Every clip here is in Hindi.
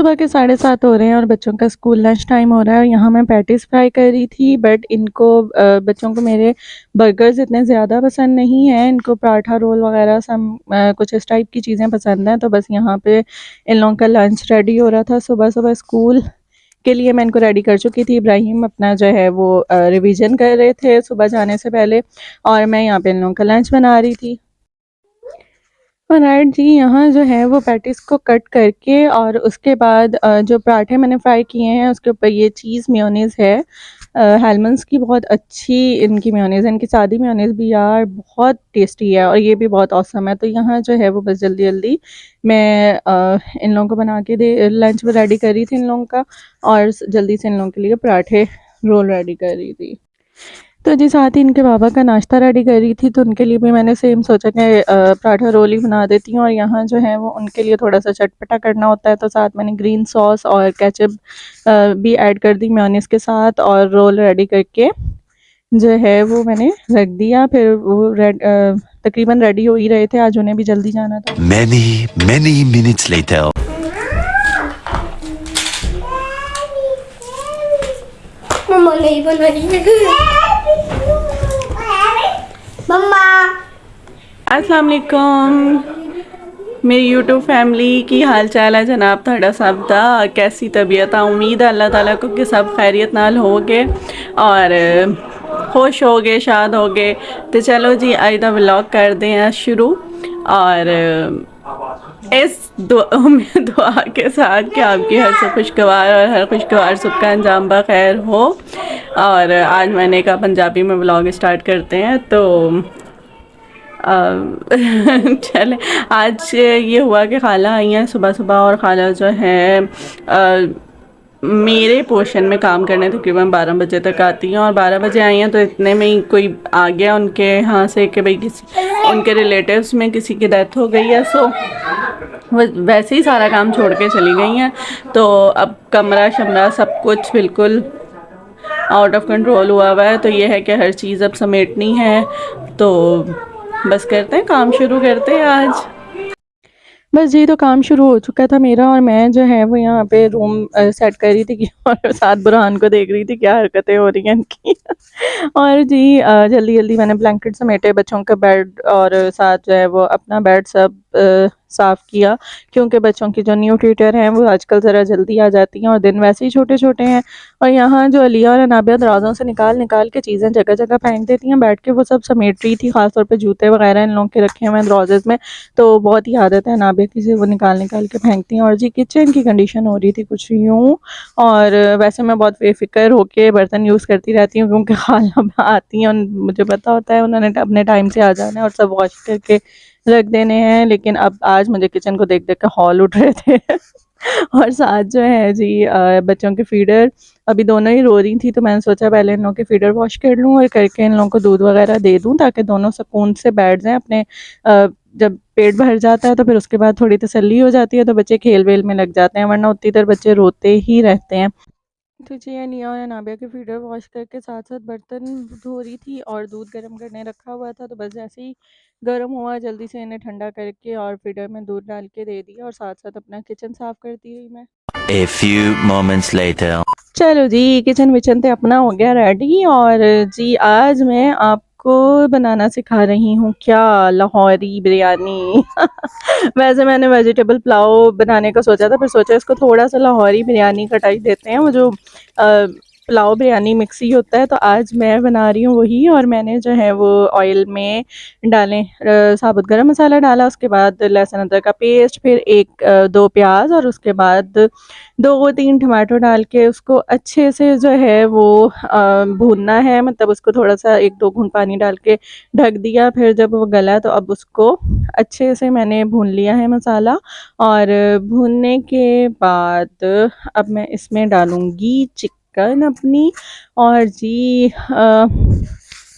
सुबह के 7:30 हो रहे हैं और बच्चों का स्कूल लंच टाइम हो रहा है और यहाँ मैं पैटीज़ फ्राई कर रही थी। बट इनको बच्चों को मेरे बर्गर्स इतने ज़्यादा पसंद नहीं हैं। इनको पराठा रोल वगैरह कुछ इस टाइप की चीज़ें पसंद हैं। तो बस यहाँ पे इन लोगों का लंच रेडी हो रहा था। सुबह सुबह स्कूल के लिए मैं इनको रेडी कर चुकी थी। इब्राहिम अपना जो है वो रिवीजन कर रहे थे सुबह जाने से पहले, और मैं यहाँ पे इन लोगों का लंच बना रही थी। राइट जी, यहाँ जो है वो पैटीज़ को कट करके और उसके बाद जो पराठे मैंने फ्राई किए हैं उसके ऊपर ये चीज़ मेयोनीज़ है, हेलमंड्स की बहुत अच्छी इनकी मेयोनीज़ है। इनकी सादी मेयोनीज़ भी यार बहुत टेस्टी है और ये भी बहुत ऑसम है। तो यहाँ जो है वो बस जल्दी-जल्दी मैं इन लोगों को बना के दे लंच रेडी कर रही थी इन लोगों का, और जल्दी से इन लोगों के लिए पराठे रोल रेडी कर रही थी। तो जी साथ ही इनके बाबा का नाश्ता रेडी कर रही थी, तो उनके लिए भी मैंने सेम सोचा कि पराठा रोल ही बना देती हूँ। और यहाँ जो है वो उनके लिए थोड़ा सा चटपटा करना होता है, तो साथ मैंने ग्रीन सॉस और केचप भी ऐड कर दी मेयोनीज़ के साथ, और रोल रेडी करके जो है वो मैंने रख दिया। फिर वो तकरीबन रेडी हो ही रहे थे, आज उन्हें भी जल्दी जाना था। Many minutes later. मम्मा नहीं बनाई मम्मा। अस्सलाम वालेकुम मेरी यूट्यूब फैमिली की हाल चाल है जनाब ਤੁਹਾਡਾ सब दा कैसी तबीयत है। उम्मीद है अल्लाह ताला को कि सब खैरियत नाल हो गए और खुश हो गए, शाद हो गए। तो चलो जी आज दा व्लॉग करते हैं शुरू, और इस दुआ के साथ कि आपकी हर से खुशगवार और हर खुशगवार सुख का अंजाम बखैर हो। और आज मैंने कहा पंजाबी में व्लॉग स्टार्ट करते हैं। तो चले, आज ये हुआ कि खाला आई हैं सुबह सुबह, और खाला जो है मेरे पोर्शन में काम करने तकरीबन 12 बजे तक आती हैं, और 12 बजे आई हैं तो इतने में ही कोई आ गया उनके यहाँ से कि भाई किसी उनके रिलेटिव्स में किसी की डेथ हो गई है। सो वो वैसे ही सारा काम छोड़ के चली गई हैं। तो अब कमरा शमरा सब कुछ बिल्कुल आउट ऑफ कंट्रोल हुआ है। तो ये है कि हर चीज़ अब समेटनी है। तो बस करते हैं, काम शुरू करते हैं आज। बस जी, तो काम शुरू हो चुका था मेरा, और मैं जो है वो यहाँ पे रूम सेट कर रही थी और साथ बुरहान को देख रही थी क्या हरकतें हो रही हैं इनकी। और जी जल्दी जल्दी मैंने ब्लैंकेट समेटे, बच्चों का बेड और साथ जो है वो अपना बेड सब साफ़ किया, क्योंकि बच्चों की जो न्यू टीचर हैं वो आजकल ज़रा जल्दी आ जाती हैं और दिन वैसे ही छोटे छोटे हैं। और यहाँ जो अलिया और अनाबिया दराज़ों से निकाल निकाल के चीज़ें जगह जगह फेंक देती हैं, बैठ के वो सब समेट रही थी। ख़ासतौर पे जूते वगैरह इन लोगों के रखे हुए हैं दराज़ेज़ में, तो बहुत ही आदत है अनाबिया की से वो निकाल निकाल के फेंकती हैं। और जी किचन की कंडीशन हो रही थी कुछ यूँ, और वैसे मैं बहुत बेफिक्र होके बर्तन यूज़ करती रहती हूँ, क्योंकि खाला आती हैं मुझे पता होता है उन्होंने अपने टाइम से आ जाना है और सब वॉश करके रख देने हैं। लेकिन अब आज मुझे किचन को देख देख के हॉल उठ रहे थे। और साथ जो है जी बच्चों के फीडर अभी दोनों ही रो रही थी, तो मैंने सोचा पहले इन लोगों के फीडर वॉश कर लूँ और करके इन लोगों को दूध वगैरह दे दूँ, ताकि दोनों सुकून से बैठ जाएं अपने। जब पेट भर जाता है तो फिर उसके बाद थोड़ी तसल्ली हो जाती है, तो बच्चे खेल वेल में लग जाते हैं, वरना उतनी देर बच्चे रोते ही रहते हैं। तो जी अनिया और अनाबिया के फीडर वॉश करके साथ साथ बर्तन धो रही थी और दूध गर्म करने रखा हुआ था। तो बस जैसे ही गर्म हुआ जल्दी से इन्हें ठंडा करके और फीडर में दूध डाल के दे दिया, और साथ साथ अपना किचन साफ़ करती रही मैं। A few moments later. चलो जी किचन विचन तो अपना हो गया रेडी, और जी आज मैं आपको बनाना सिखा रही हूँ क्या, लाहौरी बिरयानी। वैसे मैंने वेजिटेबल पुलाव बनाने का सोचा था, फिर सोचा इसको थोड़ा सा लाहौरी बिरयानी का टच देते हैं, वो जो पुलाव बिरयानी मिक्स ही होता है। तो आज मैं बना रही हूँ वही, और मैंने जो है वो ऑयल में डालें साबुत गरम मसाला डाला, उसके बाद लहसुन अदरक का पेस्ट, फिर 2 प्याज, और उसके बाद 2-3 टमाटर डाल के उसको अच्छे से जो है वो भूनना है। मतलब उसको थोड़ा सा 1-2 घूंट पानी डाल के ढक दिया। फिर जब वो गला तो अब उसको अच्छे से मैंने भून लिया है मसाला, और भूनने के बाद अब मैं इसमें डालूँगी चिकन अपनी। और जी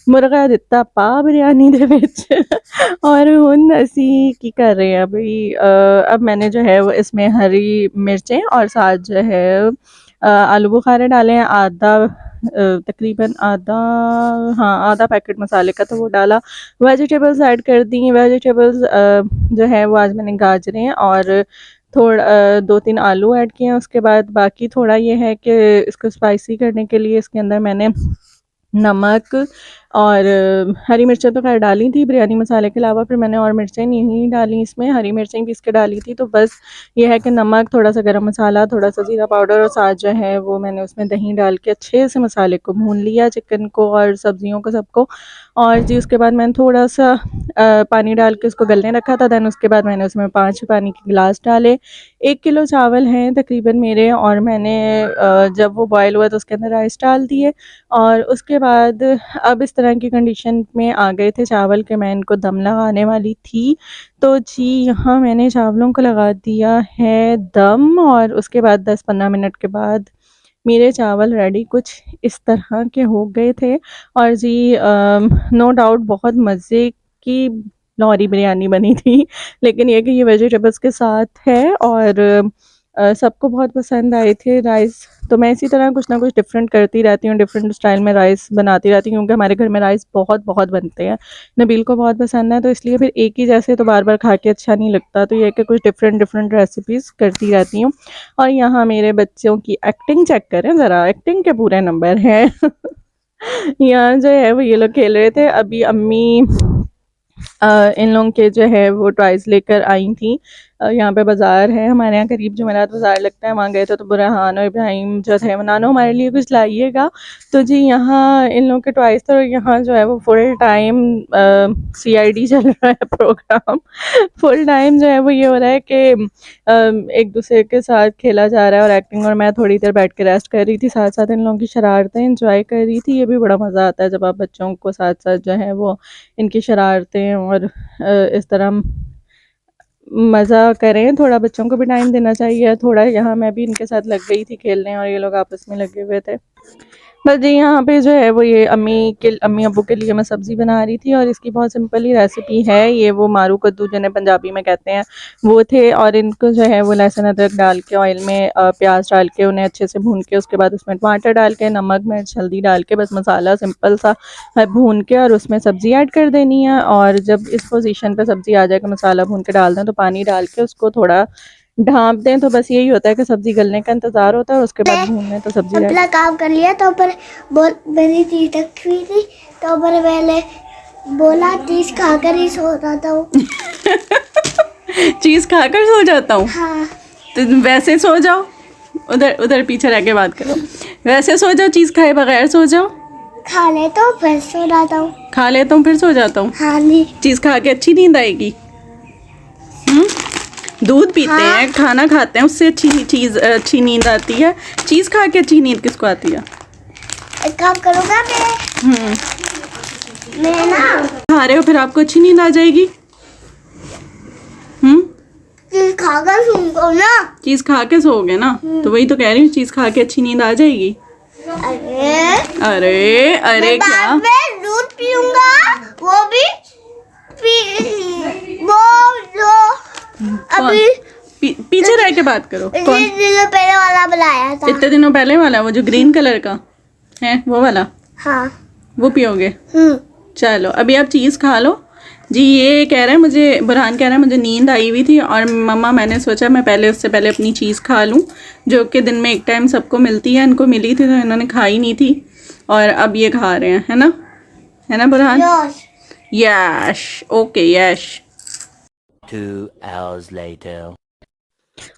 मुर्गा दिता पा बिरयानी दे विच। और हुन असी की कर रहे हैं भाई, अब मैंने जो है वो इसमें हरी मिर्चें और साथ जो है आलू बुखारे डाले हैं, आधा तकरीबन आधा, हाँ आधा पैकेट मसाले का तो वो डाला। वेजिटेबल्स ऐड कर दी। वेजिटेबल्स जो है वो आज मैंने गाजरें और थोड़ा 2-3 आलू ऐड किए हैं। उसके बाद बाकी थोड़ा ये है कि इसको स्पाइसी करने के लिए इसके अंदर मैंने नमक और हरी मिर्चें तो खैर डाली थी बिरयानी मसाले के अलावा, फिर मैंने और मिर्चें नहीं डाली इसमें, हरी मिर्चें पीस के डाली थी। तो बस ये है कि नमक, थोड़ा सा गरम मसाला, थोड़ा सा ज़ीरा पाउडर और साथ जो है वो मैंने उसमें दही डाल के अच्छे से मसाले को भून लिया, चिकन को और सब्जियों को सबको। और जी उसके बाद मैंने थोड़ा सा पानी डाल के उसको गलने रखा था। दैन उसके बाद मैंने उसमें 5 पानी के गिलास डाले। 1 किलो चावल हैं तकरीबन मेरे, और मैंने जब वो बॉयल हुआ तो उसके अंदर राइस डाल दिए। और उसके बाद अब इस तरह की कंडीशन में आ गए थे चावल कि मैं इनको दम लगाने वाली थी। तो जी यहाँ मैंने चावलों को लगा दिया है दम, और उसके बाद 10-15 मिनट के बाद मेरे चावल रेडी कुछ इस तरह के हो गए थे। और जी नो डाउट बहुत मज़े की लौरी बिरयानी बनी थी, लेकिन ये कि ये वेजिटेबल्स के साथ है और सबको बहुत पसंद आए थे राइस। तो मैं इसी तरह कुछ ना कुछ डिफरेंट करती रहती हूँ, डिफरेंट स्टाइल में राइस बनाती रहती हूँ, क्योंकि हमारे घर में राइस बहुत बहुत बनते हैं। नबील को बहुत पसंद है, तो इसलिए फिर एक ही जैसे तो बार बार खा के अच्छा नहीं लगता। तो ये कि कुछ डिफरेंट डिफरेंट रेसिपीज़ करती रहती हूँ। और यहाँ मेरे बच्चों की एक्टिंग चेक करें ज़रा, एक्टिंग के पूरे नंबर हैं। यहाँ जो है वो ये लोग खेल रहे थे। अभी अम्मी इन लोगों के जो है वो टॉयज़ लेकर आई थी। यहाँ पे बाज़ार है हमारे यहाँ करीब, जुमेरात बाज़ार लगता है, वहाँ गए थे। तो बुरहान और इब्राहिम जो थे, नानो हमारे लिए कुछ लाइएगा। तो जी यहाँ इन लोगों के टॉयज़ थे, और यहाँ जो है वो फुल टाइम CID चल रहा है प्रोग्राम। फुल टाइम जो है वो ये हो रहा है कि एक दूसरे के साथ खेला जा रहा है और एक्टिंग, और मैं थोड़ी देर बैठ के रेस्ट कर रही थी, साथ साथ इन लोगों की शरारतें इंजॉय कर रही थी। ये भी बड़ा मज़ा आता है जब आप बच्चों को साथ साथ जो है वो इनकी शरारतें और इस तरह मज़ा करें। थोड़ा बच्चों को भी टाइम देना चाहिए थोड़ा। यहाँ मैं भी इनके साथ लग गई थी खेलने, और ये लोग आपस में लगे हुए थे। बस जी यहाँ पे जो है वो ये अम्मी अब्बू के लिए मैं सब्ज़ी बना रही थी, और इसकी बहुत सिंपल ही रेसिपी है। ये वो मारू कद्दू जिन्हें पंजाबी में कहते हैं वो थे, और इनको जो है वो लहसुन अदरक डाल के ऑयल में प्याज डाल के उन्हें अच्छे से भून के, उसके बाद उसमें टमाटर डाल के, नमक मिर्च हल्दी डाल के, बस मसाला सिंपल सा भून के, और उसमें सब्ज़ी ऐड कर देनी है। और जब इस पोजीशन पे सब्ज़ी आ जाएगा, मसाला भून के डाल दें, तो पानी डाल के उसको थोड़ा ढाँप दें। तो बस यही होता है कि सब्ज़ी गलने का इंतज़ार होता है, और उसके बाद भूनने तो सब्ज़ी अपना काम कर लिया। तो पर मेरी चीज रखी हुई थी, तो पर मैंने बोला चीज खाकर ही सो जाता हूँ। चीज़ खाकर सो जाता हूँ। हाँ तो वैसे सो जाओ, उधर उधर पीछे रह के बात करो। वैसे सो जाओ, चीज़ खाए बगैर सो जाओ। खा ले तो फिर सो जाता हूँ। खा लेता हूँ फिर सो जाता हूँ। हाँ जी। चीज़ खा के अच्छी नींद आएगी। दूध पीते हैं, खाना खाते हैं, उससे अच्छी नींद आती है। चीज़ खा के अच्छी नींद किसको आती है? एक काम करूँगा मैं ना खा रहे हो फिर आपको अच्छी नींद आ जाएगी। चीज खाकर सूंगा ना। चीज़ खा के सोओगे ना, तो वही तो कह रही हूँ, चीज़ खा के अच्छी नींद आ जाएगी। अरे अरे अरे क्या, बाद में दूध पीऊंगा, वो भी वो जो अभी पीछे रह के बात करो। कौन? इतने दिनों पहले वाला बुलाया था। इतने दिनों पहले वाला, वो जो ग्रीन कलर का है वो वाला, हाँ। वो पियोगे? चलो अभी आप चीज़ खा लो। जी ये कह रहे हैं मुझे, बुरहान कह रहा है मुझे नींद आई हुई थी, और मम्मा मैंने सोचा मैं पहले उससे पहले अपनी चीज़ खा लूँ, जो कि दिन में एक टाइम सबको मिलती है। इनको मिली थी तो इन्होंने खाई नहीं थी, और अब ये खा रहे हैं, है ना बुरहान? यश ओके यश। 2 hours later.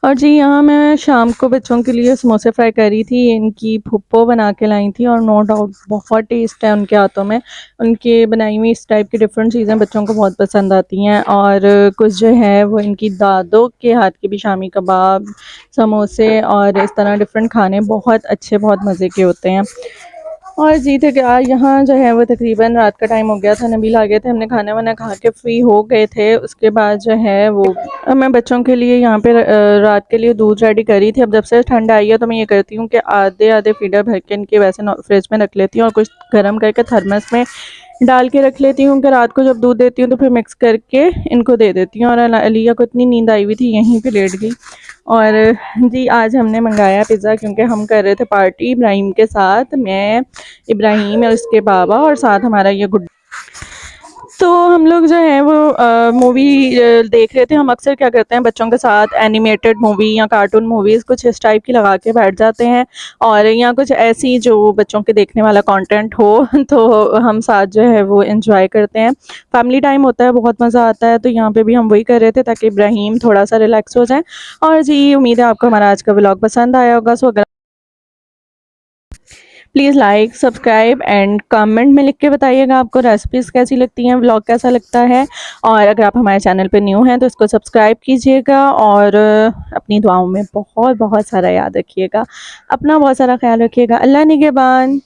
और जी यहाँ मैं शाम को बच्चों के लिए समोसे फ्राई करी थी, इनकी फुप्पो बना के लाई थी, और नो डाउट बहुत टेस्ट है उनके हाथों में। उनके बनाई हुई इस टाइप की डिफरेंट चीज़ें बच्चों को बहुत पसंद आती हैं। और कुछ जो है वो इनकी दादों के हाथ की भी शामी कबाब, समोसे और इस तरह डिफरेंट खाने बहुत अच्छे, बहुत मज़े के होते हैं। और जी थे क्या, यहाँ जो है वो तकरीबन रात का टाइम हो गया था, नबील आ गए थे, हमने खाना वाना खा के फ्री हो गए थे। उसके बाद जो है वो मैं बच्चों के लिए यहाँ पे रात के लिए दूध रेडी करी थी। अब जब से ठंड आई है तो मैं ये करती हूँ कि आधे फीडर भर के इनके वैसे फ्रिज में रख लेती हूँ, और कुछ गर्म करके थर्मस में डाल के रख लेती हूँ कि रात को जब दूध देती हूँ तो फिर मिक्स करके इनको दे देती हूँ। और अलिया को इतनी नींद आई हुई थी, यहीं पे लेट गई। और जी आज हमने मंगाया पिज़्ज़ा, क्योंकि हम कर रहे थे पार्टी इब्राहिम के साथ, मैं, इब्राहिम और उसके बाबा, और साथ हमारा ये गुड्डा। तो हम लोग जो है वो मूवी देख रहे थे। हम अक्सर क्या करते हैं बच्चों के साथ एनिमेटेड मूवी या कार्टून मूवीज़ कुछ इस टाइप की लगा के बैठ जाते हैं, और या कुछ ऐसी जो बच्चों के देखने वाला कंटेंट हो तो हम साथ जो है वो एंजॉय करते हैं। फैमिली टाइम होता है, बहुत मज़ा आता है। तो यहाँ पे भी हम वही कर रहे थे ताकि इब्राहिम थोड़ा सा रिलैक्स हो जाए। और जी उम्मीद है आपको हमारा आज का व्लॉग पसंद आया होगा। सो अगर please like, subscribe and comment में लिख के बताइएगा आपको रेसिपीज़ कैसी लगती हैं, व्लॉग कैसा लगता है। और अगर आप हमारे चैनल पे न्यू हैं तो इसको सब्सक्राइब कीजिएगा, और अपनी दुआओं में बहुत बहुत सारा याद रखिएगा। अपना बहुत सारा ख्याल रखिएगा। अल्लाह निगहबान।